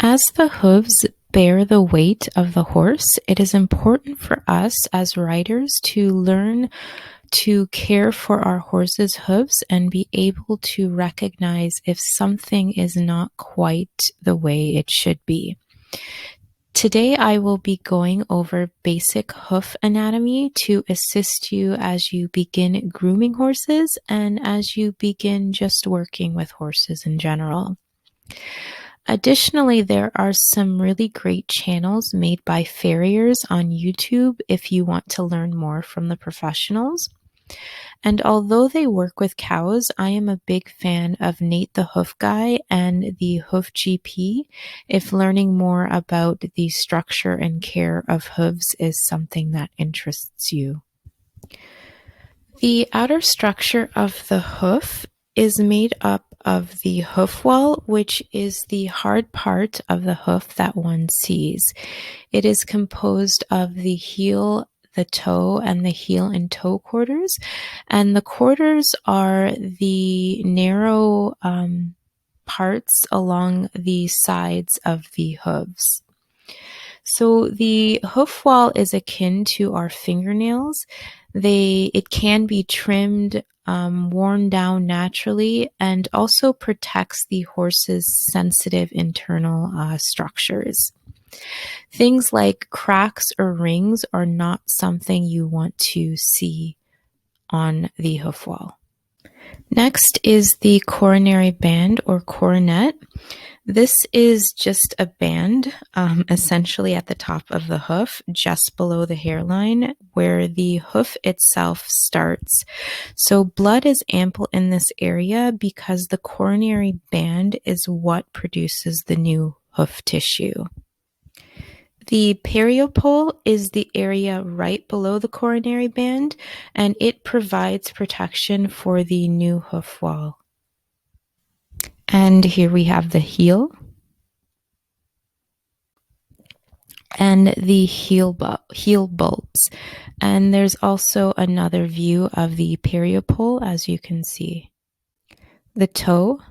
As the hooves bear the weight of the horse, it is important for us as riders to learn to care for our horse's hooves and be able to recognize if something is not quite the way it should be. Today, I will be going over basic hoof anatomy to assist you as you begin grooming horses and as you begin just working with horses in general. Additionally, there are some really great channels made by farriers on YouTube if you want to learn more from the professionals. And although they work with cows, I am a big fan of Nate the Hoof Guy and the Hoof GP if learning more about the structure and care of hooves is something that interests you. The outer structure of the hoof is made up of the hoof wall, which is the hard part of the hoof that one sees. It is composed of the heel, the toe, and the heel and toe quarters. And the quarters are the narrow parts along the sides of the hooves. So the hoof wall is akin to our fingernails. It can be trimmed, worn down naturally, and also protects the horse's sensitive internal structures. Things like cracks or rings are not something you want to see on the hoof wall. Next is the coronary band or coronet. This is just a band, essentially at the top of the hoof, just below the hairline, where the hoof itself starts. So blood is ample in this area because the coronary band is what produces the new hoof tissue. The periopole is the area right below the coronary band, and it provides protection for the new hoof wall. And here we have the heel and the heel bolts. And there's also another view of the periopole, as you can see. The toe.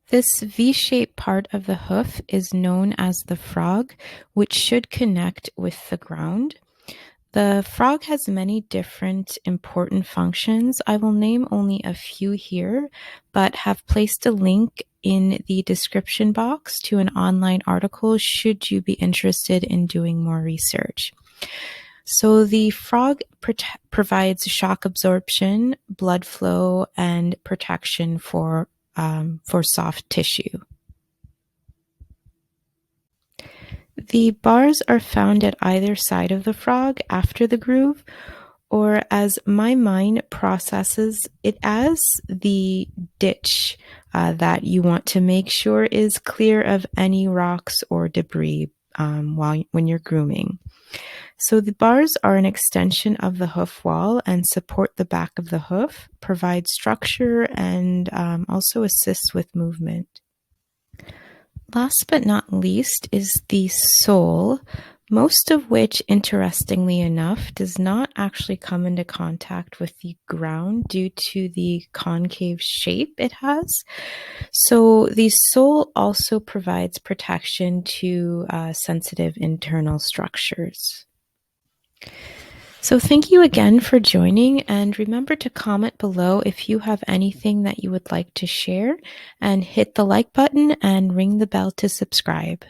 This V-shaped part of the hoof is known as the frog, which should connect with the ground. The frog has many different important functions. I will name only a few here, but have placed a link in the description box to an online article should you be interested in doing more research. So the frog provides shock absorption, blood flow, and protection for soft tissue. The bars are found at either side of the frog after the groove, or as my mind processes it as the ditch that you want to make sure is clear of any rocks or debris when you're grooming. So the bars are an extension of the hoof wall and support the back of the hoof, provide structure, and also assist with movement. Last but not least is the sole, most of which, interestingly enough, does not actually come into contact with the ground due to the concave shape it has. So the sole also provides protection to sensitive internal structures. So thank you again for joining, and remember to comment below if you have anything that you would like to share, and hit the like button and ring the bell to subscribe.